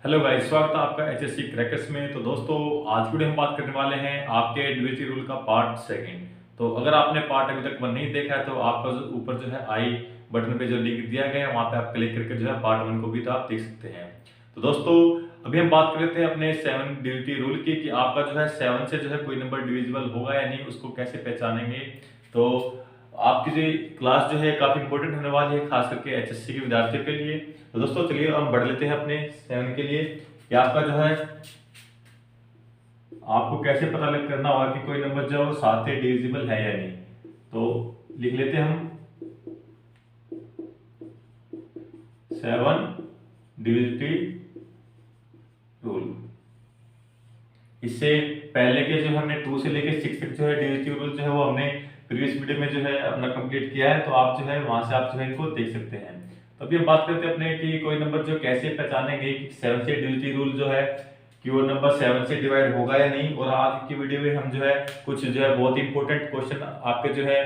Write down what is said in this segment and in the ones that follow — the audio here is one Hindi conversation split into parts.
हेलो गाइस, स्वागत है आपका एचएससी क्रैकर्स में। तो दोस्तों, आज की वीडियो हम बात करने वाले हैं आपके डीवीसी रूल का पार्ट सेकंड। तो अगर आपने पार्ट अभी तक वन नहीं देखा है तो आपका जो ऊपर जो है आई बटन पे जो लिंक दिया गया है वहां पे आप क्लिक करके जो है पार्ट वन को भी तो आप देख सकते हैं। तो दोस्तों, अभी हम बात कर रहे थे अपने 7 डीवीटी रूल की कि आपका जो है 7 से जो है कोई नंबर डिविजिबल होगा या नहीं, उसको कैसे पहचानेंगे। तो आपकी जो क्लास जो है काफी इंपॉर्टेंट होने वाली है, खास करके एचएससी के विद्यार्थियों के लिए। तो दोस्तों चलिए हम बढ़ लेते हैं अपने 7 के लिए कि आपका जो है आपको कैसे पता लग करना होगा कि कोई नंबर जो है वो 7 से डिविजिबल है या नहीं। तो लिख लेते हैं हम 7 डिविजिबिलिटी रूल। इससे पहले के जो हमने 2 से लेके 6 तक जो है डिविजिबिलिटी रूल जो है वो हमने प्रीवियस वीडियो में जो है अपना कंप्लीट किया है, तो आप जो है वहां से आप जो है इनको देख सकते हैं। तो अभी हम बात करते हैं अपने कि कोई नंबर जो कैसे पहचानेंगे कि 7 से डिविजिबिलिटी रूल जो है कि वो नंबर 7 से डिवाइड होगा या नहीं। और आज की वीडियो में हम जो है कुछ जो है बहुत इंपॉर्टेंट क्वेश्चन आपके जो है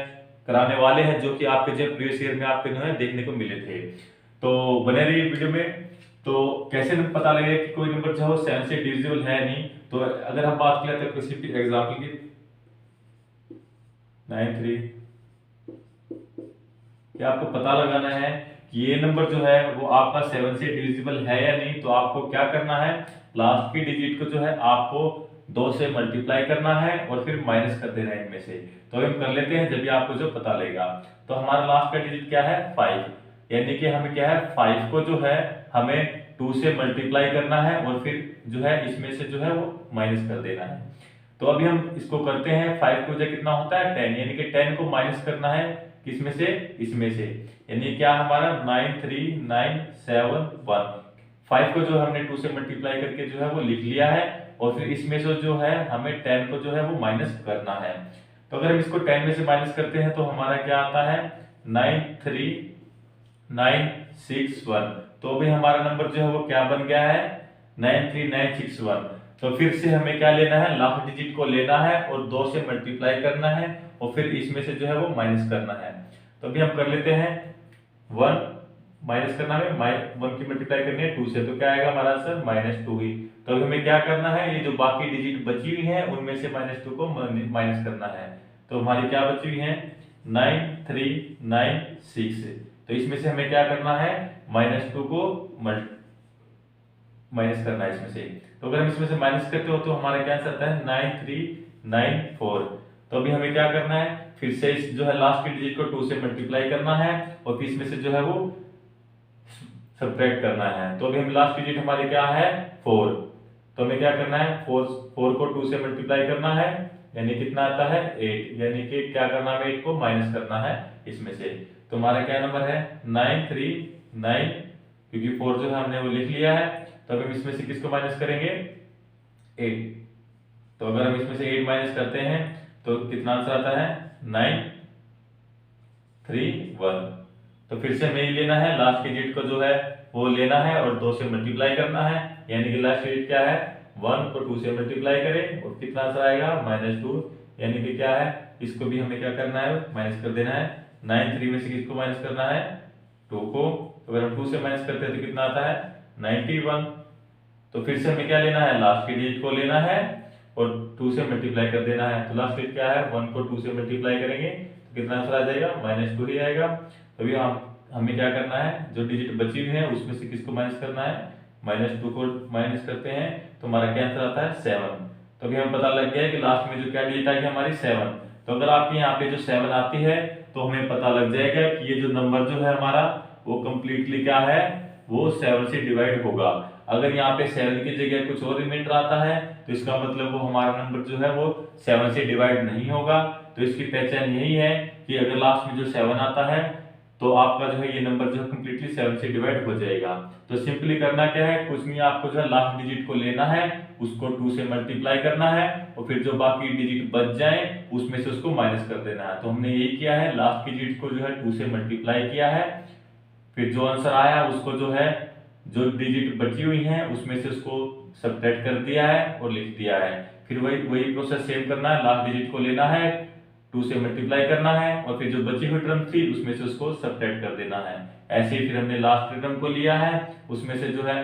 कराने वाले हैं, जो कि आपके जो प्रीवियस ईयर में आपके जो है देखने को मिले थे। तो बने रहिए वीडियो में। तो कैसे हम पता लगेगा कि कोई नंबर जो है वो 7 से डिविजिबल है नहीं। तो अगर हम बात करें तो किसी भी एग्जाम्पल की 93, कि आपको पता लगाना है कि ये नंबर जो है वो आपका 7 से डिविजिबल है या नहीं। तो आपको क्या करना है, लास्ट की डिजिट को जो है आपको 2 से मल्टीप्लाई करना है और फिर माइनस कर देना है इनमें से। तो हम कर लेते हैं, जब भी आपको जो पता लगेगा। तो हमारा लास्ट का डिजिट क्या है, 5। यानी कि हमें क्या है, 5 को जो है हमें 2 से मल्टीप्लाई करना है और फिर जो है इसमें से जो है वो माइनस कर देना है। तो अभी हम इसको करते हैं। 5 को जो कितना होता है 10, यानी कि 10 को माइनस करना है किसमें से, इसमें से। यानी क्या हमारा 93971। 5 को जो हमने 2 से मल्टीप्लाई करके जो है वो लिख लिया है और फिर इसमें से जो है हमें 10 को जो है वो माइनस करना है। तो अगर हम इसको 10 में से माइनस करते हैं तो हमारा क्या आता है 93961। तो अभी हमारा नंबर जो है वो क्या बन गया है 93961। तो फिर से हमें क्या लेना है, लास्ट डिजिट को लेना है और 2 से मल्टीप्लाई करना है और फिर इसमें से जो है वो माइनस करना है। तो अभी हम कर लेते हैं 1 माइनस करना है, 1 की मल्टीप्लाई करनी है 2 से, तो क्या आएगा हमारा आंसर -2 ही। तो अभी हमें क्या करना है, ये जो बाकी डिजिट बची हुई है उनमें से -2 को माइनस करना है। तो हमारी क्या बची हुई है 9396। तो इसमें से हमें क्या करना है -2 को माइनस करना है इसमें से। तो अगर हम इसमें से माइनस करते हो तो हमारा क्या आंसर आता है 9394। तो अभी हमें क्या करना है, फिर से इस जो है लास्ट की डिजिट को 2 से मल्टीप्लाई करना है और फिर इसमें से जो है वो सब्ट्रैक्ट करना है। तो अभी हम लास्ट डिजिट हमारी क्या है 4। तो हमें क्या करना है 4 को 2 से मल्टीप्लाई करना है, यानी कितना आता है 8। यानी कि क्या करना है 8 को माइनस करना है इसमें से। तो हमारा क्या नंबर है 939, क्योंकि 4 जो है हमने वो लिख लिया है। तो अब हम इसमें से किसको माइनस करेंगे 8। तो अगर हम इसमें से 8 माइनस करते हैं तो कितना आंसर आता है 931। तो फिर से हमें लेना है, लास्ट के डिजिट को जो है वो लेना है और 2 से मल्टीप्लाई करना है। यानी कि लास्ट डिजिट क्या है 1 को 2 से मल्टीप्लाई करें और कितना आंसर आएगा -2। यानी कि क्या है, इसको भी हमें क्या करना है माइनस कर देना है। 93 में से किसको माइनस करना है 2 को। तो अगर हम 2 से माइनस करते हैं तो कितना आता है 91। तो फिर से हमें क्या लेना है, लास्ट के डिजिट को लेना है और 2 से मल्टीप्लाई कर देना है। तो लास्ट डिजिट क्या है 1 को 2 से मल्टीप्लाई करेंगे तो कितना आंसर आ जाएगा -2 ही आएगा। तो अभी हमें क्या करना है, जो डिजिट बची हुई है उसमें से किसको माइनस करना है, -2 को माइनस करते हैं तो हमारा क्या आंसर आता है 7। तो अभी हमें पता लग गया है कि लास्ट में जो क्या डिजिट आई है हमारी 7। तो अगर आपके यहाँ पे जो 7 आती है तो हमें पता लग जाएगा कि ये जो नंबर जो है हमारा वो कंप्लीटली क्या है, वो 7 से डिवाइड होगा। अगर यहाँ पे 7 की जगह कुछ और रिमाइंडर आता है तो इसका मतलब वो हमारा नंबर जो है वो 7 से डिवाइड नहीं होगा। तो इसकी पहचान यही है कि अगर लास्ट में जो 7 आता है तो आपका जो है ये नंबर जो है कंप्लीटली 7 से डिवाइड हो जाएगा। तो सिंपली करना क्या है, कुछ नहीं, आपको जो है लास्ट डिजिट को लेना है, उसको 2 से मल्टीप्लाई करना है और फिर जो बाकी डिजिट बच जाए उसमें से उसको माइनस कर देना है। तो हमने यही किया है, लास्ट की डिजिट को जो है 2 से मल्टीप्लाई किया है, फिर जो आंसर आया उसको जो है जो डिजिट बची हुई है उसमें से उसको सब्ट्रैक्ट कर दिया है और लिख दिया है। फिर वही वही प्रोसेस सेम करना है, लास्ट डिजिट को लेना है 2 से मल्टीप्लाई करना है और फिर जो बची हुई टर्म थी उसमें से उसको सब्ट्रैक्ट कर देना है। ऐसे ही फिर हमने लास्ट टर्म को लिया है, उसमें से जो है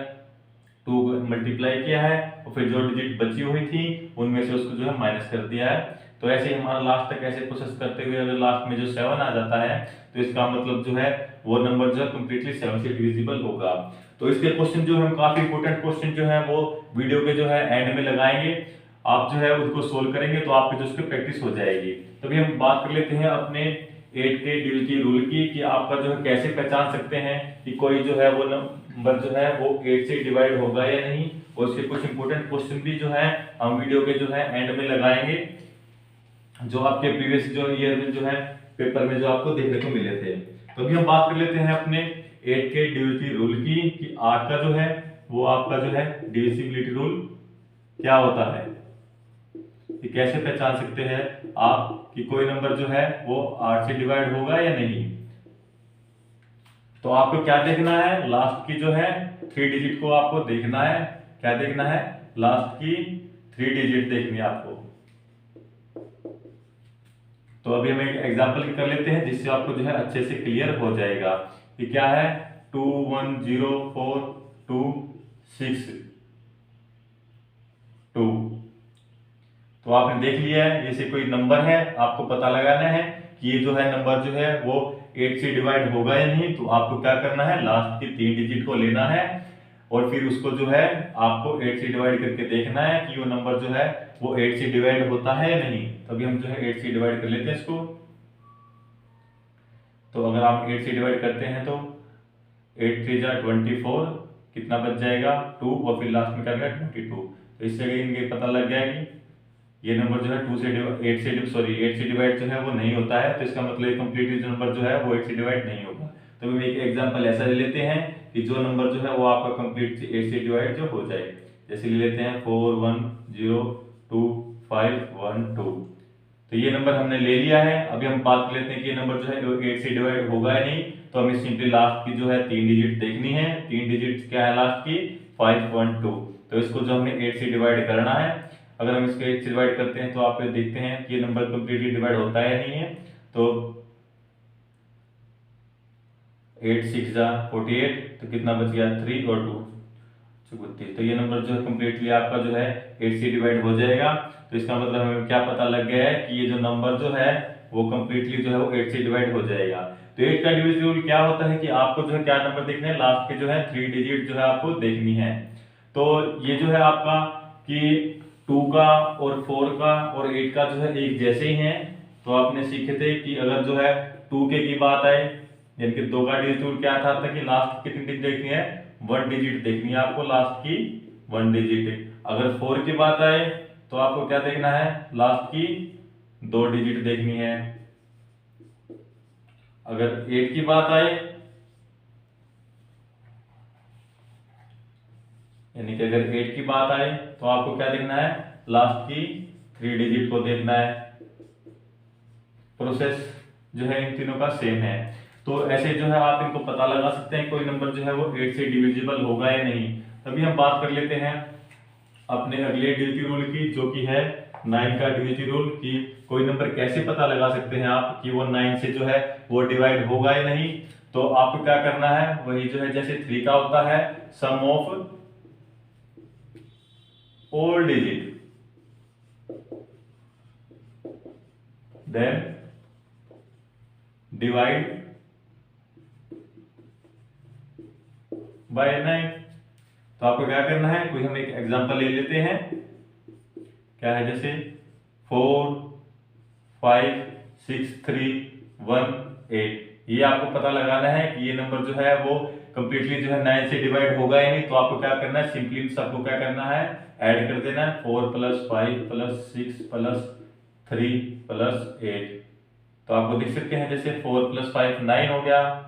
2 मल्टीप्लाई किया है और फिर जो डिजिट बची हुई थी उनमें से उसको जो है माइनस कर दिया है। तो ऐसे ही हमारा लास्ट तक ऐसे प्रोसेस करते हुए अगर लास्ट में जो 7 आ जाता है तो इसका मतलब जो है वो नंबर जो है कंप्लीटली 7 से डिविजिबल होगा। तो इसके क्वेश्चन जो है काफी इंपोर्टेंट क्वेश्चन जो है वो वीडियो के जो है एंड में लगाएंगे, आप जो है उसको सोल्व करेंगे तो आपकी जो उसकी प्रैक्टिस हो जाएगी। तो अभी हम बात कर लेते हैं अपने 8 के डिविजिबिलिटी रूल की कि आपका जो है कैसे पहचान सकते हैं कि कोई जो है वो नंबर जो है वो 8 से डिवाइड होगा या नहीं, और इसके कुछ इंपोर्टेंट क्वेश्चन भी जो है हम वीडियो के जो है एंड में लगाएंगे, जो आपके प्रीवियस जो ईयर में जो है पेपर में जो आपको देखने को मिले थे। तो अभी हम बात कर लेते हैं अपने 8 के डिविजिबिलिटी रूल की कि 8 का जो है वो आपका जो है डिविजिबिलिटी रूल क्या होता है, कि कैसे पहचान सकते हैं आप कि कोई नंबर जो है वो 8 से डिवाइड होगा या नहीं। तो आपको क्या देखना है, लास्ट की जो है 3 डिजिट को आपको देखना है। क्या देखना है, लास्ट की 3 डिजिट देखनी है आपको। तो अभी हम एक एग्जांपल कर लेते हैं जिससे आपको जो है अच्छे से क्लियर हो जाएगा कि क्या है 210426 2। तो आपने देख लिया है, जैसे कोई नंबर है आपको पता लगाना है कि ये जो है नंबर जो है वो 8 से डिवाइड होगा या नहीं। तो आपको क्या करना है, लास्ट की 3 डिजिट को लेना है और फिर उसको जो है आपको 8 से डिवाइड करके देखना है कि वो नंबर जो है वो 8 से डिवाइड होता है या नहीं। तो अभी हम जो है 8 से डिवाइड कर लेते हैं इसको। तो अगर आप 8 से डिवाइड करते हैं तो 8 3 जा 24, कितना बच जाएगा 2 और फिर लास्ट में क्या आएगा 22। तो इससे इनके पता लग गया कि ये नंबर जो है 8 से डिवाइड जो है वो नहीं होता है। तो इसका मतलब कंप्लीट नंबर जो है वो 8 से डिवाइड नहीं होगा। तो हम एक एग्जांपल ऐसा ले लेते हैं कि जो नंबर जो है वो आपका कंप्लीट 8 से डिवाइड जो हो जाए। जैसे ले लेते हैं 4 1 0 2 5 1 2। तो ये नंबर हमने ले लिया है। अभी हम बात कर लेते हैं कि ये नंबर जो है 8 से डिवाइड होगा या नहीं। तो हमें सिंपली लास्ट की जो है 3 डिजिट देखनी है। 3 डिजिट क्या है लास्ट की 5 1 2। तो इसको जो हमें 8 से डिवाइड करना है। अगर हम इसको 8 से डिवाइड करते हैं तो आप देखते हैं कि ये नंबर कंप्लीटली डिवाइड होता है या नहीं है। तो 8 6 जा 48, तो कितना बच गया 3 और 2 32। तो ये नंबर जो है कंप्लीटली आपका जो है 8 से डिवाइड हो जाएगा। तो इसका मतलब हमें क्या पता लग गया है कि ये जो नंबर जो है वो कंप्लीटली जो है वो 8 से डिवाइड हो जाएगा। तो 8 का डिविजिबल रूल क्या होता है कि आपको जो है क्या नंबर देखने हैं, लास्ट के जो है 3 डिजिट जो है आपको देखनी है। तो ये जो है आपका कि 2 का और 4 का और 8 का जो है एक जैसे ही हैं। तो आपने सीखे थे कि अगर जो है 2 के की बात आए, यानी कि 2 का डिजिट रूल क्या था कि लास्ट कितनी डिजिट देखनी है, 1 डिजिट देखनी है आपको, लास्ट की 1 डिजिट। अगर 4 की बात आए तो आपको क्या देखना है, लास्ट की 2 डिजिट देखनी है। अगर 8 की बात आए, यानी कि अगर 8 की बात आए तो आपको क्या देखना है, लास्ट की 3 डिजिट को देखना है। प्रोसेस जो है इन तीनों का सेम है। तो ऐसे जो है आप इनको पता लगा सकते हैं कोई नंबर जो है वो 8 से डिविजिबल होगा या नहीं। तभी हम बात कर लेते हैं अपने अगले डिविजिबिलिटी रूल की, जो कि है 9 का डिविजिबिलिटी रूल की कोई नंबर कैसे पता लगा सकते हैं आप कि वो 9 से जो है वो डिवाइड होगा या नहीं। तो आपको क्या करना है, वही जो है जैसे 3 का होता है sum of all digit then divide by 9। तो आपको क्या करना है, कोई हम एक एग्जांपल ले लेते हैं। क्या है, जैसे 4 5 6 3 1 8। ये आपको पता लगाना है कि ये नंबर जो है वो कंप्लीटली जो है 9 से डिवाइड होगा या नहीं। तो आपको क्या करना है, सिंपली सबको क्या करना है, ऐड कर देना है। 4 + 5 + 6 + 3 + 8। तो आपको देख सकते हैं जैसे 4 + 5 9 हो गया,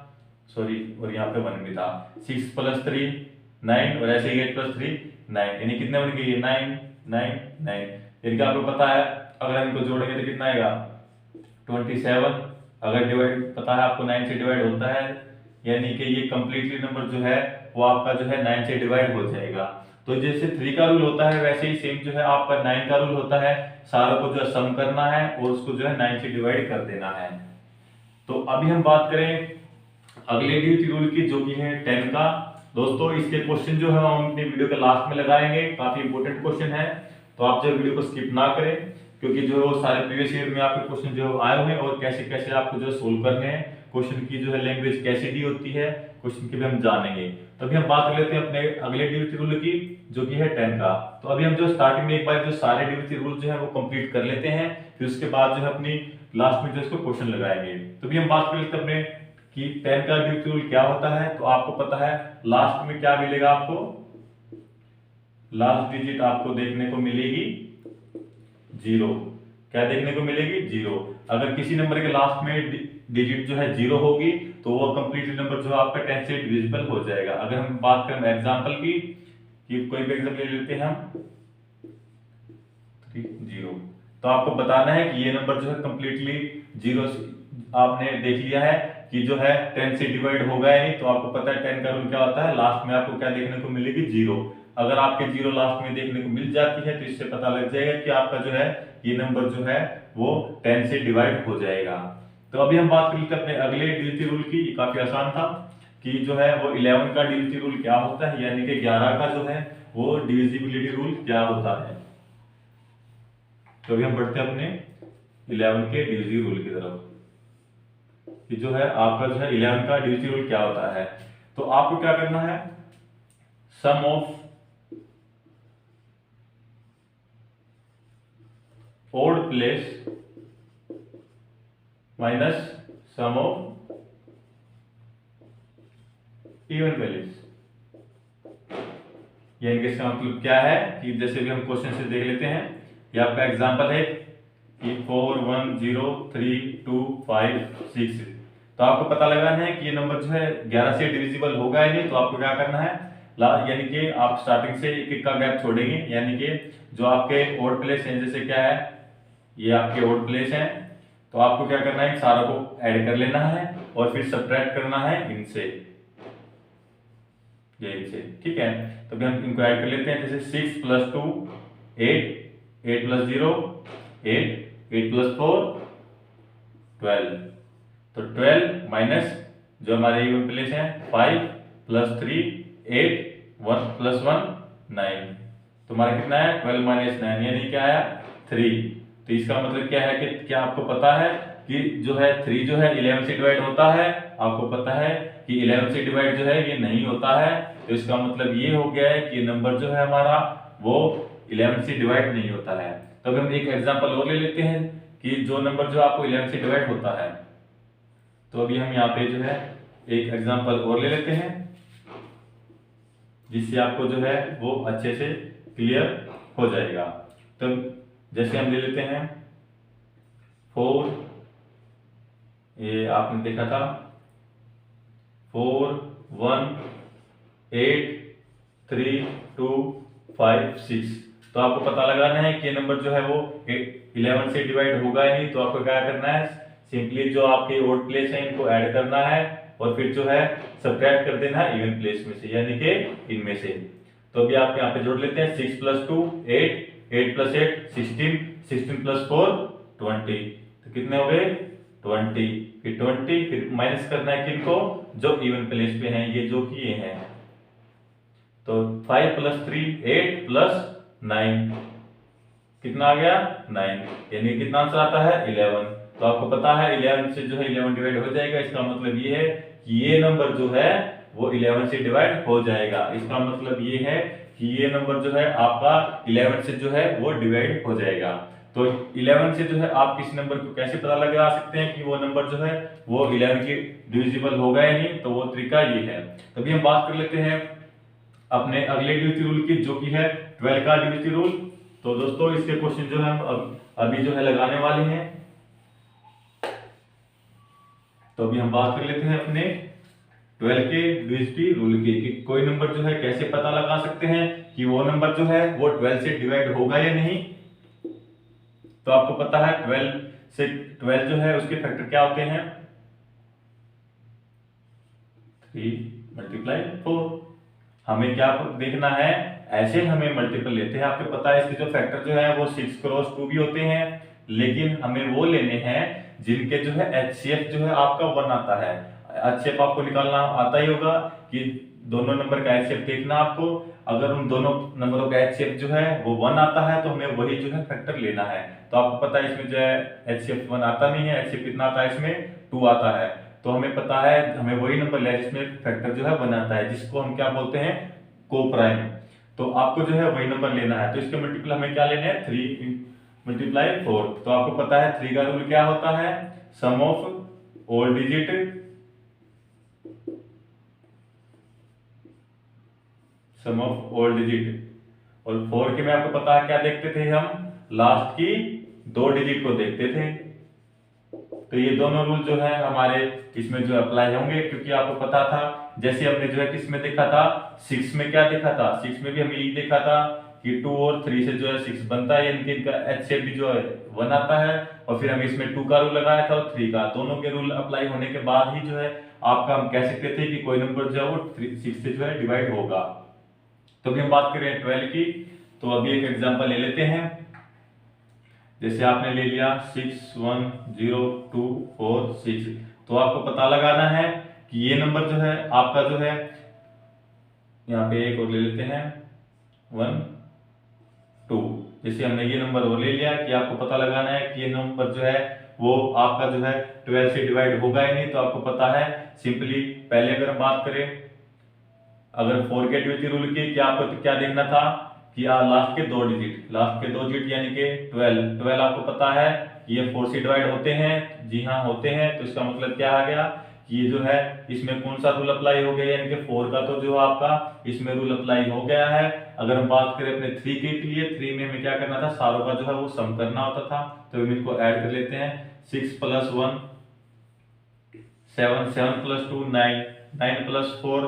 सॉरी और यहाँ पे 1 भी था। 6 + 3 9 और ऐसे 8 + 3 9, यानी कितने बन गए 9 9 9। इनका आपको पता है अगर इनको जोड़ेंगे तो कितना आएगा 27। अगर डिवाइड पता है आपको 9 से डिवाइड होता है, यानी कि ये कंप्लीटली नंबर जो है वो आपका जो है 9 से डिवाइड हो जाएगा। तो जैसे 3 का रूल होता है वैसे ही सेम जो है आपका 9 का रूल होता है, सारों को जो है सम करना है और उसको जो है 9 से डिवाइड कर देना है। तो अभी हम बात करें अगले डिविजिबिलिटी रूल की, जो कि है 10 का। दोस्तों इसके क्वेश्चन जो है हम अपनी वीडियो के लास्ट में लगाएंगे, काफी इंपॉर्टेंट क्वेश्चन है, तो आप जो वीडियो को स्किप ना करें, क्योंकि जो है वो सारे प्रीवियस ईयर में आपके क्वेश्चन जो आए हुए हैं और कैसे कैसे आपको जो सोल्व करने हैं, क्वेश्चन की जो है लैंग्वेज कैसे दी होती है, क्वेश्चन की भी हम जानेंगे। तो अभी हम बात कर लेते हैं अपने अगले डिविजन रूल की, जो कि है 10 का। तो अभी हम जो स्टार्टिंग में एक बार जो सारे डिविजन रूल जो है वो कंप्लीट कर लेते हैं, फिर उसके बाद जो है अपनी लास्ट में जो इसको क्वेश्चन लगाएंगे। तो अभी हम बात कर लेते हैं अपने कि 10 का डिविजन रूल क्या होता है। तो आपको पता है लास्ट में क्या मिलेगा, आपको लास्ट डिजिट आपको देखने को मिलेगी 0। क्या देखने को मिलेगी? 0। अगर किसी नंबर के लास्ट में डिजिट जो है 0 होगी तो वो कंप्लीटली नंबर जो आपका 10 से डिविजिबल हो जाएगा। अगर हम बात करें एग्जांपल की, कि कोई भी एग्जांपल ले लेते हैं हम 0, तो आपको बताना है कि ये नंबर जो है कंप्लीटली 0 आपने देख लिया है कि जो है 10 से डिवाइड होगा या नहीं। तो आपको पता है 10 का रूल क्या होता है, लास्ट में आपको क्या देखने को मिलेगी? 0। अगर आपके 0 लास्ट में देखने को मिल जाती है तो इससे पता लग जाएगा कि आपका जो है ये नंबर जो है वो 10 से डिवाइड हो जाएगा। तो अभी हम बात कर लेते हैं अपने अगले डिविजिबिलिटी रूल की। काफी आसान था कि जो है वो 11 का डिविजिबिलिटी रूल क्या होता है, यानी कि 11 का जो है वो डिविजिबिलिटी रूल क्या होता है। तो अभी हम बढ़ते हैं अपने 11 के डिविजिबिलिटी रूल की तरफ, कि जो है आपका जो है 11 का डिविजिबिलिटी रूल क्या होता है। तो आपको क्या करना है, sum of odd place minus sum of even place. यानी कि इसका मतलब क्या है कि जैसे भी हम क्वेश्चन से देख लेते हैं, ये आपका एग्जांपल है कि 4 1 0 3 2 5 6। तो आपको पता लगाना है कि ये नंबर जो है 11 से डिविजिबल होगा या नहीं। तो आपको क्या करना है, यानी कि आप स्टार्टिंग से एक एक का गैप छोड़ेंगे, यानी कि जो आपके ओड प्लेस हैं, जैसे क्या है ये आपके ओड प्लेस हैं, तो आपको क्या करना है, सारों को ऐड कर लेना है और फिर सब्ट्रैक्ट करना है इनसे, ये इनसे, ठीक है। तो अभी हम इनको ऐड कर लेते हैं, जैसे 6 + 2 8, 8 + 0 8, 8 + 4 12। तो 12 माइनस जो हमारे इवन प्लेस हैं 5 + 3 8, 1 + 1 9। तो हमारा कितना है 12 - 9, यानी क्या आया 3। तो इसका मतलब क्या है कि क्या आपको पता है कि जो है 3 जो है 11 से डिवाइड होता है। आपको पता है कि 11 से डिवाइड जो है ये नहीं होता है। तो इसका मतलब ये हो गया है कि ये नंबर जो है हमारा वो 11 से डिवाइड नहीं होता है। तो हम एक एग्जांपल और ले लेते हैं कि जो नंबर जो आपको 11 से डिवाइड होता है। तो अभी हम यहाँ पे जो है एक एग्जांपल और ले लेते हैं, जिससे आपको जो है वो अच्छे से क्लियर हो जाएगा। तो जैसे हम ले लेते हैं 4, ये आपने देखा था 4 1 8 3 2 5 6। तो आपको पता लगाना है कि ये नंबर जो है वो 11 से डिवाइड होगा ही नहीं। तो आपको क्या करना है, सिंपली जो आपके ओड प्लेस है इनको ऐड करना है और फिर जो है सब्ट्रैक्ट कर देना है इवन प्लेस में से, यानी कि इनमें से। तो अभी आप यहाँ पे जोड़ लेते हैं 6 + 2 8, 8 + 8 16, 16 + 4 20। तो कितने हो गए 20, फिर 20, फिर माइनस करना है किनको, जो इवन प्लेस पे हैं, ये जो कि ये हैं। तो 5 + 3 8 + 9 कितना आ गया 9, यानी कितना आंसर आता है 11। तो आपको पता है 11 से जो है 11 डिवाइड हो जाएगा। इसका मतलब ये है कि ये नंबर जो है वो 11 से डिवाइड हो जाएगा। इसका मतलब ये है कि ये नंबर जो है आपका 11 से जो है वो डिवाइड हो जाएगा। तो 11 से जो है आप किसी नंबर को कैसे पता लगा सकते हैं कि वो नंबर जो है वो 11 के डिविजिबल होगा या नहीं। तो वो तरीका ये है। तो अभी हम बात कर लेते हैं अपने अगले डिविजिबिलिटी रूल की, जो कि है 12 का डिविजिबिलिटी रूल। तो दोस्तों इसके क्वेश्चन जो है हम अभी जो है लगाने वाले हैं। तो अभी हम बात कर लेते हैं अपने 12 के डिविजिबिलिटी रूल की, कि कोई नंबर जो है कैसे पता लगा सकते हैं कि वो नंबर जो है वो 12 से डिवाइड होगा या नहीं। तो आपको पता है 12 से 12 जो है उसके फैक्टर क्या होते हैं, 3 × 4। हमें क्या देखना है, ऐसे हमें मल्टीपल लेते हैं। आपको पता है इसके जो फैक्टर जो है वो 6 × 2 भी होते हैं, लेकिन हमें वो लेने हैं जिनके जो है HCF जो है आपका 1 आता है। HCF आपको निकालना आता ही होगा कि दोनों नंबर का एचसीएफ देखना आपको। अगर उन दोनों नंबरों का एचसीएफ जो है वो 1 आता है तो हमें वही जो है फैक्टर लेना है। तो आपको पता है इसमें जो है एचसीएफ 1 आता नहीं है, एचसीएफ कितना आता है इसमें 2 आता है। तो हमें पता है हमें वही नंबर लेना है जिसमें फैक्टर जो है 1 आता है, जिसको हम क्या बोलते हैं, को प्राइम। तो आपको जो है वही नंबर लेना है। तो इसके मल्टीपल हमें क्या लेना है, 3 मल्टीप्लाई 4। तो आपको पता है 3 का रूल क्या होता है, sum of all digit sum of all digit. और 4 के में आपको पता है क्या देखते थे हम, लास्ट की 2 डिजिट को देखते थे। तो ये दोनों रूल जो है हमारे इसमें जो अप्लाई होंगे, क्योंकि आपको पता था जैसे हमने जो है किस में देखा था, 6 में क्या देखा था, 6 में भी हमने यही देखा था कि 2 और 3 से जो है 6 बनता है, यानी कि इनका एचसीएफ भी जो है 1 आता है। और फिर हमने इसमें 2 का रूल लगाया था और 3 का, दोनों के रूल अप्लाई होने के बाद ही जो है आपका हम कह सकते थे कि कोई नंबर जो है वो 6 से जो है डिवाइड होगा। तो अभी हम बात करें 12 की, तो अभी एक एग्जांपल ले लेते हैं। जैसे आपने ले लिया 6 1 0 2 4 6, तो आपको पता लगाना है कि ये नंबर जो है आपका जो है, यहाँ पे एक और ले लेते हैं 1 2। जैसे हमने ये नंबर और ले लिया कि आपको पता लगाना है कि ये नंबर जो है वो आपका जो है 12 से डिवाइड होगा ही नहीं। तो आपको पता है सिंपली, पहले अगर हम बात करें, अगर 4 के एडिटिविटी रूल की, क्या आपको क्या देखना था कि लास्ट के 2 डिजिट यानी कि 12 आपको पता है कि ये 4 से डिवाइड होते हैं, जी हाँ होते हैं। तो इसका मतलब क्या आ गया कि ये जो है इसमें कौन सा रूल अप्लाई हो गया, यानी कि 4 का तो जो आपका इसमें रूल अप्लाई हो गया है। अगर हम बात करें अपने 3 के लिए, 3 में हमें क्या करना था, सारों का जो है वो सम करना होता था। तो हम इनको ऐड कर लेते हैं, 6 + 1 7 7 + 2 9 9 + 4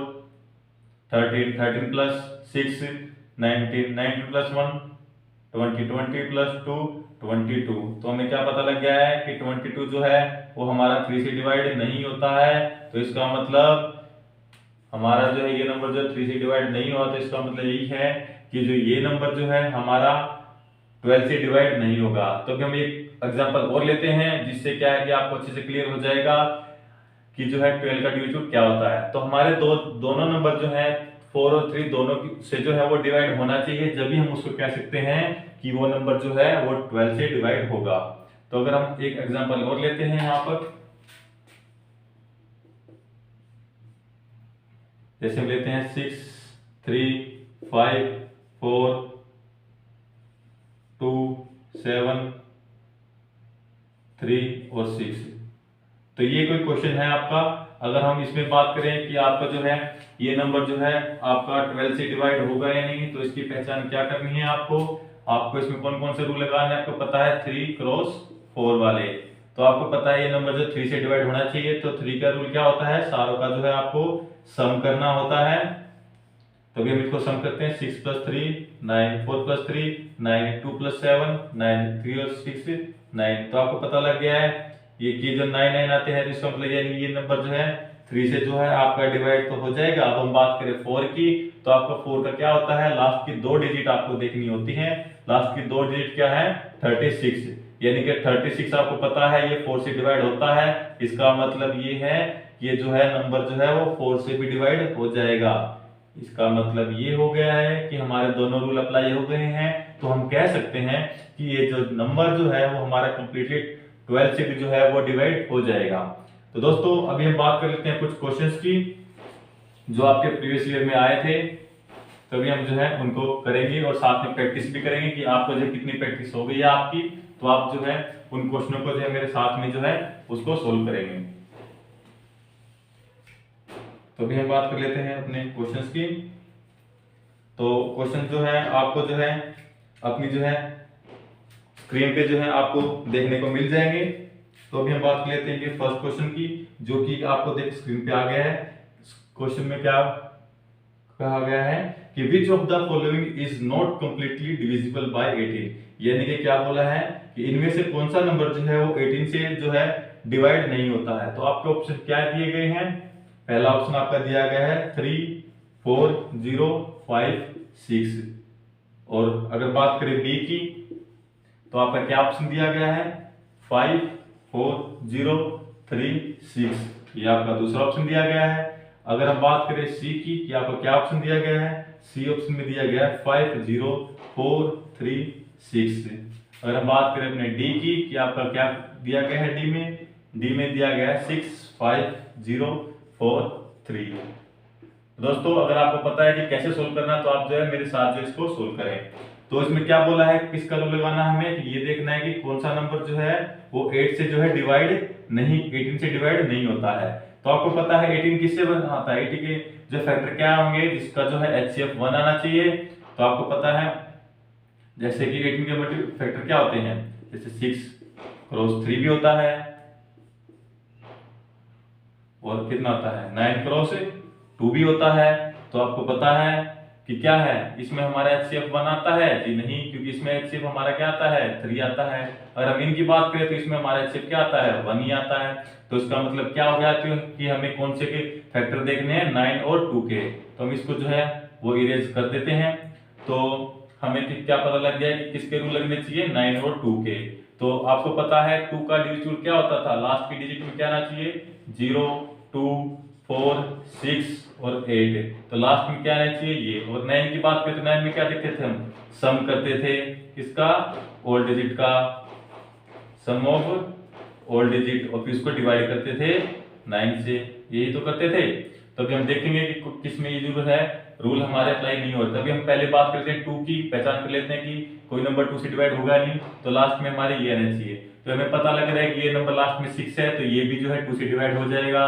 13 13 + 6 19 19 + 1 20 20 + 2 22। तो हमें क्या पता लग गया है कि 22 जो है वो हमारा 3 से डिवाइड नहीं होता है। तो इसका मतलब हमारा जो है ये नंबर जो 3 से डिवाइड नहीं हुआ, तो इसका मतलब यही है कि जो ये नंबर जो है हमारा 12 से डिवाइड नहीं होगा। तो अभी हम एक एग्जांपल और लेते हैं, जिससे क्या है कि आपको अच्छे से क्लियर हो जाएगा कि जो है 12 का डिविजन क्या होता है। तो हमारे दोनों नंबर जो है 4 और 3 दोनों से जो है वो डिवाइड होना चाहिए, जब भी हम उसको कह सकते हैं कि वो नंबर जो है वो 12 से डिवाइड होगा। तो अगर हम एक एग्जांपल और लेते हैं यहाँ पर, जैसे हम लेते हैं 6 3 5 4 2 7 3 और 6। तो ये कोई क्वेश्चन है आपका। अगर हम इसमें बात करें कि आपका जो है ये नंबर जो है आपका 12 से डिवाइड होगा या नहीं, तो इसकी पहचान क्या करनी है आपको इसमें कौन कौन से रूल लगाने हैं, आपको पता है 3 क्रॉस 4 वाले। तो आपको पता है ये नंबर जो 3 से डिवाइड होना चाहिए, तो 3 का रूल क्या होता है, सारों का जो है आपको सम करना होता है। तो अभी हम इसको सम करते हैं, 6 + 3 9 4 + 3 9 2 + 7 9 3 और 6 9। तो आपको पता लग गया है ये कि जब 9 9 आते हैं तो इसका मतलब यानी ये नंबर जो है 3 से जो है आपका डिवाइड तो हो जाएगा। अब हम बात करें 4 की, तो आपका 4 का क्या होता है, लास्ट की 2 डिजिट आपको देखनी होती है। लास्ट की 2 डिजिट क्या है, 36, यानी कि 36 आपको पता है ये 4 से डिवाइड होता है। इसका मतलब ये है कि ये जो है नंबर जो है वो 4 से भी डिवाइड हो जाएगा। इसका मतलब ये हो गया है कि हमारे दोनों रूल अप्लाई हो गए हैं। तो हम कह सकते हैं कि ये जो नंबर जो है वो हमारा कंप्लीटली 12 से भी जो है वो डिवाइड हो जाएगा। तो दोस्तों अभी हम बात कर लेते हैं कुछ क्वेश्चंस की जो आपके प्रीवियस ईयर में आए थे। तो अभी हम जो है उनको करेंगे और साथ में प्रैक्टिस भी करेंगे कि आपको जो कितनी प्रैक्टिस हो गई है आपकी, तो आप जो है उन क्वेश्चनों को जो है मेरे साथ में जो है उसको सोल्व करेंगे। तो अभी हम बात कर लेते हैं अपने क्वेश्चंस की। तो क्वेश्चन जो है आपको जो है अपनी जो है स्क्रीन पे जो है आपको देखने को मिल जाएंगे। तो अभी हम बात कर लेते हैं कि फर्स्ट क्वेश्चन की, जो कि आपको देख स्क्रीन पे आ गया है। क्वेश्चन में क्या कहा गया है कि which of the following is not completely divisible bye 18, यानी कि क्या बोला है कि इनमें से कौन सा नंबर जो है वो 18 से जो है डिवाइड नहीं होता है। तो आपके ऑप्शन क्या दिए गए हैं, पहला ऑप्शन आपका दिया गया है 3 4 0 5 6, और अगर बात करें बी की तो आपका क्या ऑप्शन दिया गया है 5 4 0 3 6, ये आपका दूसरा ऑप्शन दिया गया है। अगर हम बात करें सी की, कि आपको क्या ऑप्शन दिया गया है, सी ऑप्शन में दिया गया है 5 0 4 3 6। अगर हम बात करें अपने डी की, कि आपका क्या दिया गया है डी में, डी में दिया गया है 6 5 0 4 3। दोस्तों अगर आपको पता है कि कैसे सोल्व करना है तो आप जो है मेरे साथ जो इसको सोल्व करें। तो इसमें क्या बोला है, किसका रूल लगाना है हमें, कि ये देखना है कि कौन सा नंबर जो है वो 8 से जो है डिवाइड नहीं, 18 से डिवाइड नहीं होता है। तो आपको पता है 18 किससे आता है, 80 के जो फैक्टर क्या होंगे, जिसका जो है HCF 1 आना चाहिए। तो आपको पता है जैसे कि 18 के मल्टी फैक्टर क्या होते हैं, जैसे 6 क्रॉस 3 भी होता है, और कितना होता है 9 क्रॉस 2 भी होता है। तो आपको पता है कि क्या है, इसमें हमारा HCF 1 आता है जी नहीं, क्योंकि इसमें HCF हमारा क्या आता है 3 आता है। अगर हम इनकी बात करें तो इसमें हमारा HCF क्या आता है 1 ही आता है। तो इसका मतलब क्या हो गया कि हमें कौन से के फैक्टर देखने हैं 9 और 2 के। तो हम इसको जो है वो इरेज कर देते हैं। तो हमें क्या पता लग गया कि किसके रूल लगने चाहिए 9 और 2 के। तो आपको पता है 2 का डिजिट रूल क्या होता था, लास्ट की डिजिट में क्या आना चाहिए 0 2 4 6 और 8। तो लास्ट में क्या आना चाहिए ये। और 9 की बात करें तो 9 में क्या देखते थे हम, सम करते थे किसका, ऑल डिजिट का, सम ऑफ ऑल डिजिट, और फिर इसको डिवाइड करते थे 9 से, यही तो करते थे। तो अभी हम देखेंगे कि किसमें ये जो है रूल हमारे अप्लाई नहीं होता। अभी हम पहले बात करते हैं 2 की, पहचान कर लेते हैं कि कोई नंबर 2 से डिवाइड होगा नहीं, तो लास्ट में हमारे ये आना चाहिए। तो हमें पता लग रहा है कि ये नंबर लास्ट में 6 है, तो ये भी जो है 2 से डिवाइड हो जाएगा।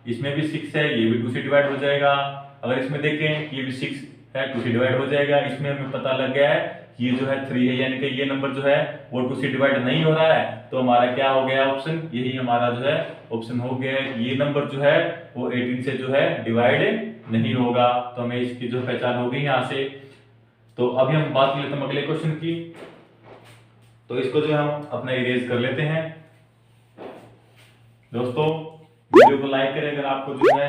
इसमें भी 6 है, ये भी 2 से डिवाइड हो जाएगा। अगर इसमें देखें कि ये भी 6 है, 2 से डिवाइड हो जाएगा। इसमें हमें पता लग गया है कि ये जो है 3 है, यानी कि ये नंबर जो है वो 2 से डिवाइड नहीं हो रहा है। तो हमारा क्या हो गया ऑप्शन, यही हमारा जो है ऑप्शन हो गया है, ये नंबर जो है वो 18 से जो है डिवाइड नहीं होगा। तो हमें इसकी जो पहचान हो गई यहाँ से। तो अभी हम बात कर लेते हैं अगले क्वेश्चन की। तो इसको जो हम अपना इरेज कर लेते हैं। दोस्तों वीडियो को लाइक करें, अगर आपको जो है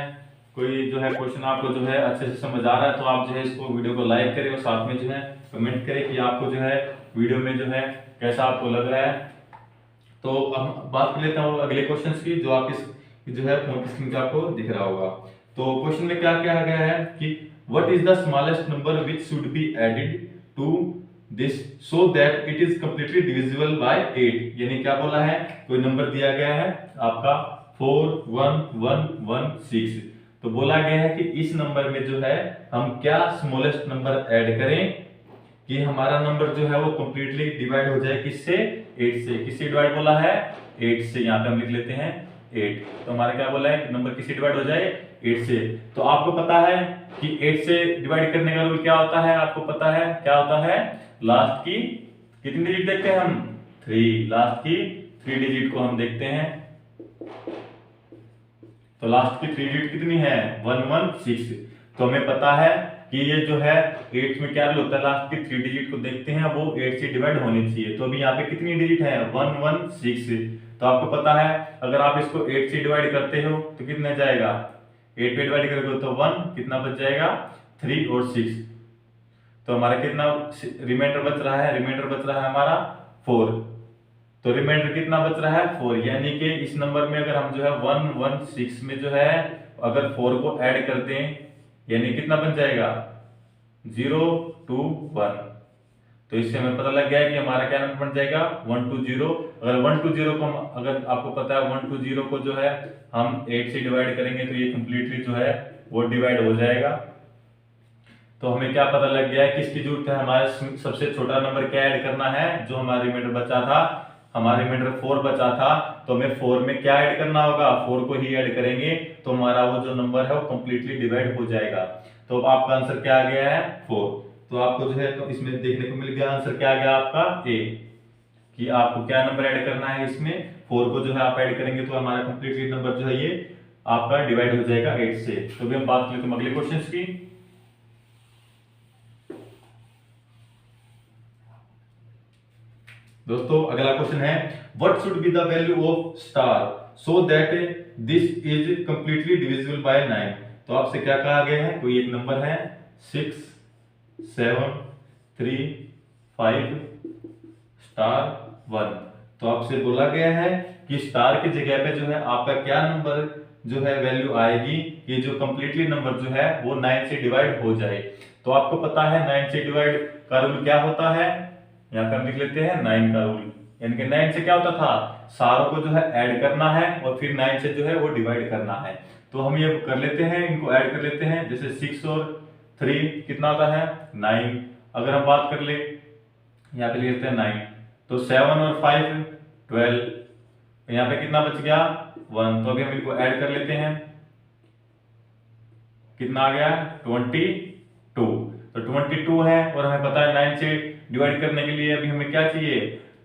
कोई जो है क्वेश्चन आपको जो है अच्छे से समझ आ रहा है तो आप जो है इसको वीडियो को लाइक करें, और साथ में जो है कमेंट करें कि आपको जो है वीडियो में जो है कैसा आपको लग रहा है। तो हम बात कर लेते हैं अगले क्वेश्चन की, जो आपकी जो है फोन की स्क्रीन पे आपको दिख रहा होगा। तो क्वेश्चन में क्या कहा गया है कि what is the smallest number which should be added to this so that it is completely divisible by 8। यानी क्या बोला है, कोई नंबर दिया गया है आपका 4 1 1 1 6। तो बोला गया है कि इस नंबर में जो है हम क्या स्मॉलेस्ट नंबर ऐड करें कि हमारा नंबर जो है वो कंप्लीटली डिवाइड हो जाए किससे 8 से। किससे डिवाइड बोला है 8 से, यहाँ पे हम लिख लेते हैं 8। तो हमारा क्या बोला है कि नंबर किससे डिवाइड हो जाए 8 से। तो आपको पता है कि 8 से डिवाइड करने का रूल क्या होता है, आपको पता है क्या होता है, लास्ट की कितनी डिजिट देखते हैं हम 3, लास्ट की 3 डिजिट को हम देखते हैं। तो लास्ट की 3 डिजिट कितनी है 116। तो हमें पता है कि ये जो है 8 में क्या रूल होता है, लास्ट की 3 डिजिट को देखते हैं वो 8 से डिवाइड होनी चाहिए। तो अभी यहाँ पे कितनी डिजिट है 116। तो आपको पता है अगर आप इसको 8 से डिवाइड करते हो तो कितना जाएगा, 8 पे डिवाइड करोगे तो 1 कितना बच जाएगा 3 और 6। तो हमारा कितना रिमाइंडर बच रहा है, रिमाइंडर बच रहा है हमारा 4। तो रिमाइंडर कितना बच रहा है 4, यानी कि इस नंबर में अगर हम जो है 116 में जो है अगर 4 को ऐड कर दें यानी कितना बन जाएगा 0 2 1। तो इससे हमें पता लग गया है कि हमारा क्या नंबर बन जाएगा 120। अगर 120 को अगर आपको पता है 120 को जो है हम 8 से डिवाइड करेंगे तो ये कंप्लीटली जो है वो डिवाइड हो जाएगा। तो हमें क्या पता लग गया है कि इसकी जरूरत है हमारे सबसे छोटा नंबर क्या ऐड करना है, जो हमारा रिमाइंडर बचा था, हमारे रिमाइंडर 4 बचा था। तो हमें 4 में क्या ऐड करना होगा, 4 को ही ऐड करेंगे तो हमारा वो जो नंबर है वो कंप्लीटली डिवाइड हो जाएगा। तो आपका आंसर क्या आ गया है 4। तो आपको जो है तो इसमें देखने को मिल गया आंसर क्या आ गया आपका ए, कि आपको क्या नंबर ऐड करना है इसमें 4 को जो है आप ऐड करेंगे तो हमारा कंप्लीटली नंबर जो है ये आपका डिवाइड हो जाएगा 8 से। तो अभी हम बात करते हैं अगले क्वेश्चन की। दोस्तों अगला क्वेश्चन है what should be the value of star so that this is completely divisible by 9। तो आपसे क्या कहा गया है, कोई एक नंबर है 6 7 3 5 स्टार 1। तो आपसे बोला गया है कि स्टार की जगह पे जो है आपका क्या नंबर जो है वैल्यू आएगी, ये जो कंप्लीटली नंबर जो है वो 9 से डिवाइड हो जाए। तो आपको पता है 9 से डिवाइड का रूल क्या होता है, यहाँ पे हम लिख लेते हैं 9 का रूल। यानी कि 9 से क्या होता था, सारों को जो है ऐड करना है और फिर 9 से जो है वो डिवाइड करना है। तो हम ये कर लेते हैं, इनको ऐड कर लेते हैं। जैसे 6 और 3 कितना होता है 9। अगर हम बात कर ले, यहाँ पे लिख लेते हैं 9, तो 7 और 5 12, यहाँ पे कितना बच गया 1। तो अभी हम इनको ऐड कर लेते हैं, कितना आ गया 22। तो 22 है और हमें पता है 9 से डिवाइड करने के लिए अभी हमें क्या चाहिए,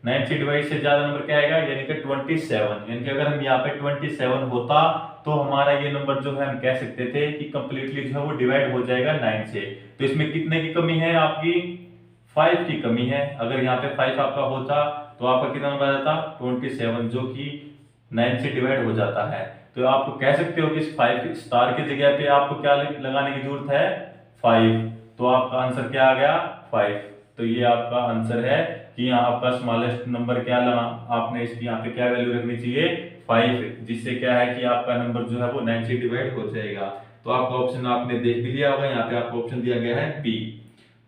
9 से डिवाइड से ज्यादा नंबर क्या आएगा, यानी कि 27। यानी कि अगर हम यहाँ पे 27 होता तो हमारा ये नंबर जो है हम कह सकते थे कि कंप्लीटली जो है वो डिवाइड हो जाएगा 9 से। तो इसमें कितने की कमी है, आपकी 5 की कमी है। अगर यहाँ पे 5 आपका होता तो आपका कितना नंबर आ जाता 27, जो कि 9 से डिवाइड हो जाता है। तो आप कह सकते हो कि इस 5 स्टार की जगह पे आपको क्या लगाने की जरूरत है 5। तो आपका आंसर क्या आ गया 5। तो ये आपका आंसर है कि यहाँ आपका स्मॉलेस्ट नंबर क्या लगा, आपने इसकी यहाँ पे क्या वैल्यू रखनी चाहिए 5, जिससे क्या है कि आपका नंबर जो है वो 9 से डिवाइड हो जाएगा। तो आपका ऑप्शन आपने देख भी लिया होगा, यहाँ पे आपको ऑप्शन दिया गया है बी।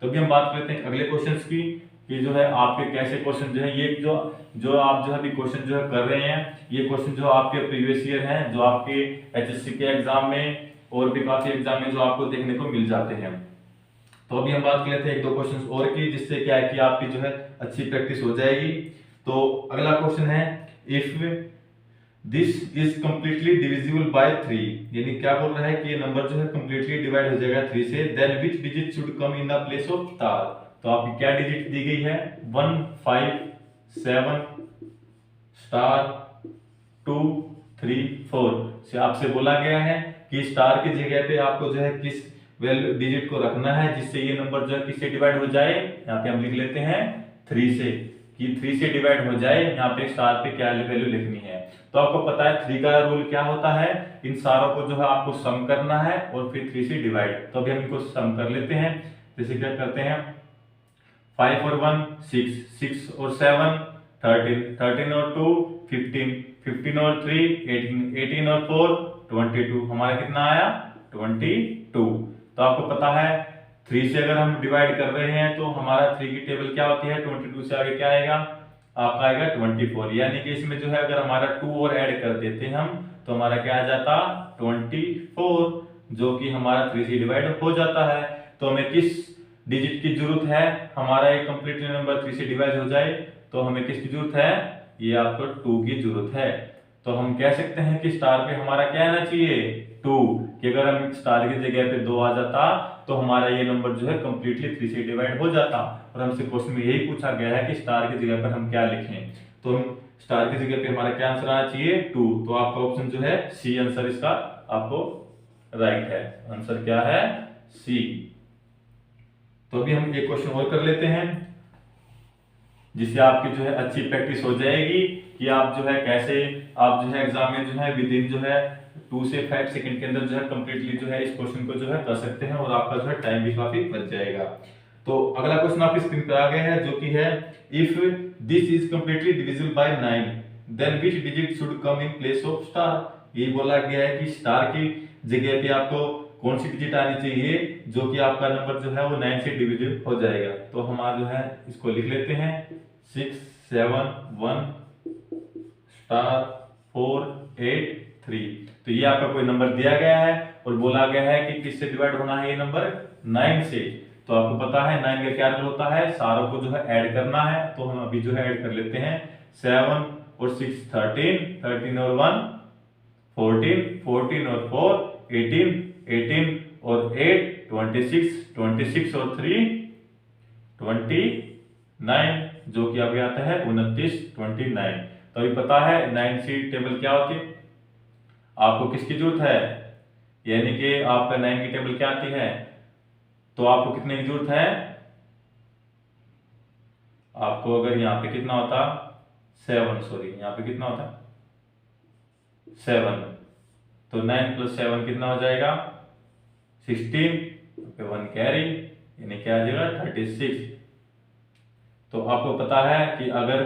तो अभी हम बात करते हैं अगले क्वेश्चन की कि जो है आपके कैसे क्वेश्चन जो है ये जो जो आप जो है अभी क्वेश्चन जो है कर रहे हैं, ये क्वेश्चन जो आपके प्रीवियस ईयर हैं, जो आपके एचएससी के एग्जाम में और भी काफी एग्जाम में जो आपको देखने को मिल जाते हैं। तो अभी हम बात कर लेते हैं एक दो क्वेश्चन और की, जिससे क्या है कि आपकी जो है अच्छी प्रैक्टिस हो जाएगी। तो अगला क्वेश्चन है, if this is completely divisible bye 3, यानी क्या बोल रहा है कि ये नंबर जो है कंप्लीटली डिवाइड हो जाएगा 3 से, then which digit should come in the place of star. तो आपकी क्या डिजिट दी गई है 1 5 7 स्टार 2 3 4 से आपसे बोला गया है कि स्टार की जगह पे आपको जो है किस वैल्यू डिजिट को रखना है जिससे ये नंबर जो है किससे डिवाइड हो जाए। यहाँ पे हम लिख लेते हैं 3 से, कि 3 से डिवाइड हो जाए। यहाँ पे स्टार पे क्या वैल्यू लिखनी है। तो आपको पता है 3 का रूल क्या होता है, इन सारों को जो है आपको सम करना है और फिर 3 से डिवाइड। तो अभी हम इनको सम कर लेते हैं। जैसे क्या करते हैं 5 और 1 6, 6 और 7 13, 13 और 2 15, 15 और 3 18, 18 और 4 22, हमारा कितना आया 22। तो आपको पता है 3 से अगर हम डिवाइड कर रहे हैं तो हमारा 3 की टेबल क्या होती है 22 से आगे क्या आएगा आपका आएगा 24। यानी कि इसमें जो है अगर हमारा 2 और ऐड कर देते हैं हम तो हमारा क्या आ जाता 24, जो कि हमारा 3 से डिवाइड हो जाता है। तो हमें किस डिजिट की जरूरत है, हमारा एक कंप्लीट नंबर 3 से डिवाइड हो जाए तो हमें किसकी जरूरत है, ये आपको 2 की जरूरत है। तो हम कह सकते हैं कि स्टार पे हमारा क्या आना चाहिए 2, कि अगर हम स्टार की जगह पे 2 आ जाता तो हमारा ये नंबर जो है कंप्लीटली 3 से डिवाइड हो जाता। और हमसे क्वेश्चन में यही पूछा गया है कि स्टार की जगह पर हम क्या लिखें। तो हम स्टार की जगह पे हमारा क्या आंसर आना चाहिए 2। तो आपका ऑप्शन जो है सी आंसर इसका आपको राइट है। आंसर क्या है सी। तो अभी हम एक क्वेश्चन और कर लेते हैं जिससे आपकी जो है अच्छी प्रैक्टिस हो जाएगी कि आप जो है कैसे आप जो है एग्जाम में जो है विद इन जो है 2 से 5 सेकंड के अंदर जो है कंप्लीटली जो है इस क्वेश्चन को जो है कर सकते हैं और आपका जो है टाइम भी काफी बच जाएगा। तो अगला क्वेश्चन आपकी स्क्रीन पर आ गया है जो कि है if this is completely divisible by 9 then which digit should come in place of star. ये बोला गया है कि स्टार की जगह पे आपको कौन सी डिजिट आनी चाहिए जो कि आपका नंबर जो है वो 9 से डिविजिबल हो जाएगा। तो हमारा जो है इसको लिख लेते हैं 6 7 1 स्टार 4 8 3। तो ये आपका कोई नंबर दिया गया है और बोला गया है कि किससे डिवाइड होना है ये नंबर 9 से। तो आपको पता है 9 का क्या रूल होता है, सारों को जो है ऐड करना है। तो हम अभी जो है ऐड कर लेते हैं 7 और 6 13, 13 और 1 14, 14 और 4 18, 18 और 8 26, 26 और 3 29, जो कि अभी आता है 29 29। तो अभी पता है 9 सी टेबल क्या होती है, आपको किसकी जरूरत है, यानी कि आपका 9 की टेबल क्या आती है। तो आपको कितने की जरूरत है, आपको अगर यहाँ पे कितना होता 7, सॉरी यहाँ पे कितना होता 7, तो 9 + 7 कितना हो जाएगा 16, 1 कैरी यानी क्या आ जाएगा 36। तो आपको पता है कि अगर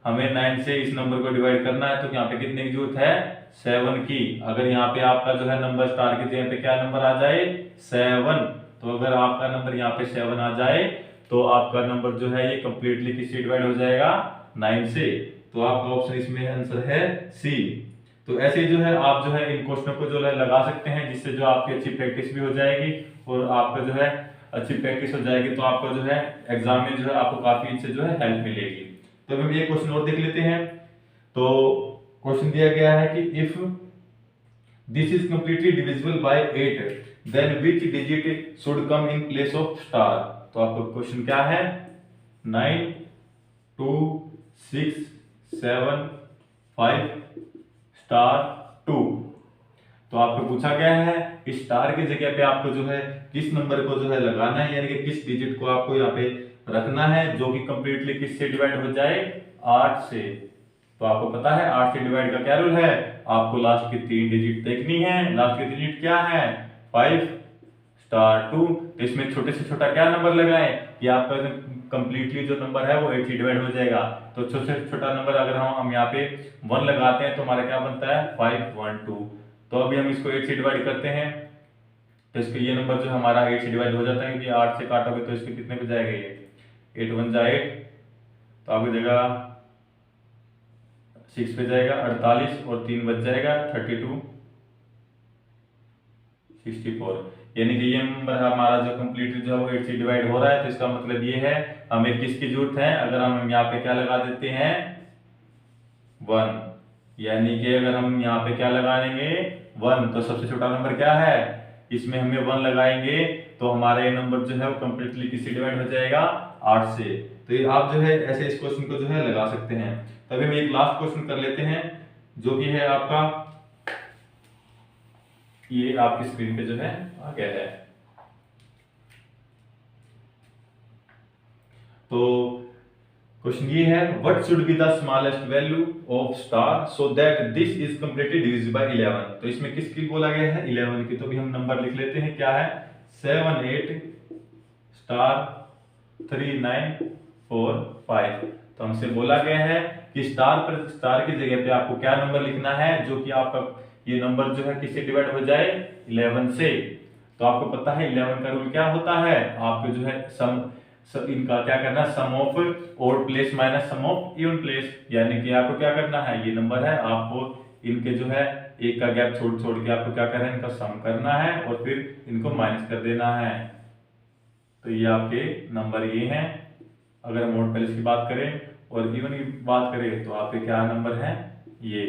हमें 9 से इस नंबर को डिवाइड करना है, तो यहाँ पे कितने की जरूरत है, 7 की। अगर यहाँ पे आपका जो है नंबर स्टार की जगह पे क्या नंबर आ जाए, 7, तो अगर आपका नंबर यहाँ पे 7 आ जाए तो आपका नंबर जो है ये कंप्लीटली किससे डिवाइड हो जाएगा, 9 से। तो आपका ऑप्शन इसमें आंसर है सी। तो ऐसे जो है आप जो है इन क्वेश्चनों को जो है लगा सकते हैं, जिससे जो आपकी अच्छी प्रैक्टिस भी हो जाएगी और आपका जो है अच्छी प्रैक्टिस हो जाएगी, तो आपका जो है एग्जाम में जो है आपको काफी इससे जो है हेल्प मिलेगी। तो अब हम ये क्वेश्चन और देख लेते हैं। तो क्वेश्चन दिया गया है कि if this is completely divisible by 8 then which digit should come in place of star. तो आपका क्वेश्चन क्या है, 9 2 6 7 5 स्टार 2। तो आपको पूछा गया है कि स्टार की जगह पे आपको जो है किस नंबर को जो है लगाना है, यानी कि किस डिजिट को आपको यहाँ पे रखना है जो कि कंप्लीटली किससे डिवाइड हो जाए, 8 से। तो आपको पता है 8 से डिवाइड का क्या रूल है, आपको लास्ट की 3 डिजिट देखनी है। लास्ट की डिजिट क्या है, 5 स्टार 2। तो इसमें छोटे से छोटा क्या नंबर लगाएं कि आपका कंप्लीटली जो नंबर है वो 8 से डिवाइड हो जाएगा। तो छोटे से छोटा नंबर अगर हम यहाँ पे 1 लगाते हैं तो हमारा क्या बनता है, 5 1 2। तो अभी हम इसको 8 से डिवाइड करते हैं, तो इसके ये नंबर जो हमारा 8 से डिवाइड हो जाता है, क्योंकि 8 से काटोगे तो इसके कितने पे जाएगा, ये 8 1 जा 8, तो आपकी जगह 6 पे जाएगा 48 और 3 बच जाएगा 32 64। यानी कि ये नंबर हमारा जो कंप्लीटली जो है वो 8 से डिवाइड हो रहा है। तो इसका मतलब ये है हमें किसकी जरूरत है, अगर हम यहाँ पे क्या लगा देते हैं, 1, यानी कि अगर हम यहाँ पे क्या लगा देंगे 1, तो सबसे छोटा नंबर क्या है, इसमें हमें 1 लगाएंगे तो हमारा ये नंबर जो है वो कंप्लीटली किससे डिवाइड हो जाएगा, 8 से। तो ये आप जो है ऐसे इस क्वेश्चन को जो है लगा सकते हैं। तभी हम एक लास्ट क्वेश्चन कर लेते हैं जो कि है आपका, ये आपकी स्क्रीन पे जो है आ गया है। तो क्वेश्चन ये है, what should be the smallest value of star so that this is completely divisible bye 11। तो इसमें किसकी बोला गया है, 11 की। तो भी हम नंबर लिख लेते हैं, क्या है, 7 8 स्टार 3 9 4 5। तो हमसे बोला गया है कि स्टार की जगह पे आपको क्या नंबर लिखना है जो कि आपका ये नंबर जो है किससे डिवाइड हो जाए, 11 से। तो आपको पता है 11 का रूल क्या होता है, आपको जो है इनका क्या करना है, sum of odd place minus sum of even place. यानी कि आपको क्या करना है, ये नंबर है, आपको इनके जो है एक का गैप छोड़ छोड़ के आपको क्या करना है, इनका सम करना है और फिर इनको माइनस कर देना है। तो ये आपके नंबर ये हैं। अगर हम ऑड प्लेस की बात करें और इवन की बात करें तो आपके क्या नंबर है ये।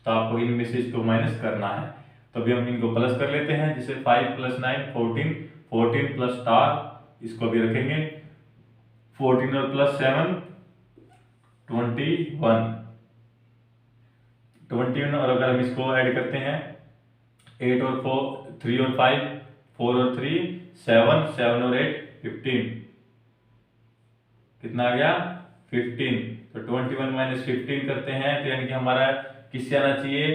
तो आपको इनमें से इसको माइनस करना है। तो अभी हम इनको प्लस कर लेते हैं, जैसे 5 + 9 14, 14 प्लस स्टार इसको भी रखेंगे, 14 और +7 21 और अगर हम इसको ऐड करते हैं 8 और 4 3 और 5 4 और 3 7 7 और 8 15, कितना आ गया 15। तो 21 - 15 करते हैं तो यानी कि हमारा किससे आना चाहिए,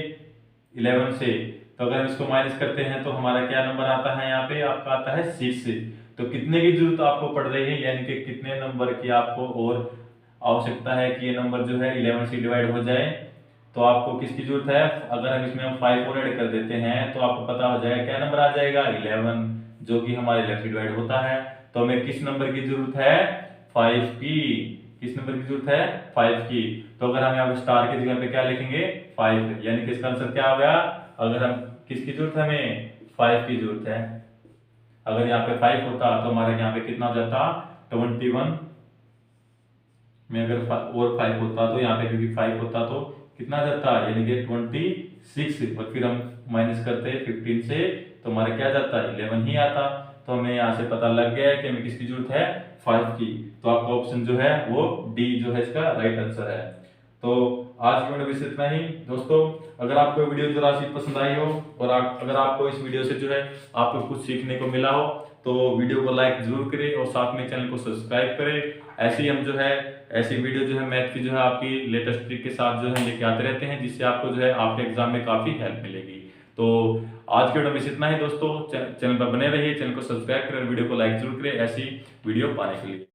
11 से। तो अगर हम इसको माइनस करते हैं तो हमारा क्या नंबर आता है, यहाँ पे आपका आता है 6। तो कितने की जरूरत आपको पड़ रही है, यानी कि कितने नंबर की आपको और आवश्यकता है कि ये नंबर जो है 11 से डिवाइड हो जाए। तो आपको किसकी जरूरत है, अगर हम इसमें हम 5 और ऐड कर देते हैं तो आपको पता हो जाएगा क्या नंबर आ जाएगा, 11, जो कि हमारे 11 से डिवाइड होता है। तो हमें किस नंबर की जरूरत है, 5 की। किस नंबर की जरूरत है, 5 की। तो अगर हम यहाँ पे स्टार की जगह पे क्या लिखेंगे, 5, यानी कि इसका आंसर क्या हो गया, अगर हम किसकी जरूरत है, हमें 5 की जरूरत है। अगर यहाँ पे 5 होता तो हमारे यहाँ पे कितना हो जाता, 21 में अगर और 5 होता तो यहाँ पे क्योंकि 5 होता तो कितना जाता, यानी कि 26 और फिर हम माइनस करते 15 से तो हमारा क्या जाता, 11 ही आता। तो हमें यहाँ से पता लग गया है कि हमें किसकी जरूरत है, 5 की। तो आपका ऑप्शन जो है वो डी जो है इसका राइट आंसर है। तो आज की वीडियो में इतना ही दोस्तों। अगर आपको वीडियो जरा सी पसंद आई हो और अगर आपको इस वीडियो से जो है आपको कुछ सीखने को मिला हो तो वीडियो को लाइक जरूर करें और साथ में चैनल को सब्सक्राइब करें। ऐसे ही हम जो है ऐसी वीडियो जो है मैथ की जो है आपकी लेटेस्ट ट्रिक के साथ जो है लेके आते रहते हैं, जिससे आपको जो है आपके एग्जाम में काफी हेल्प मिलेगी। तो आज के वीडियो में इतना ही दोस्तों। चैनल पर बने रहिए, चैनल को सब्सक्राइब करें और वीडियो को लाइक जरूर करें ऐसी वीडियो पाने के लिए।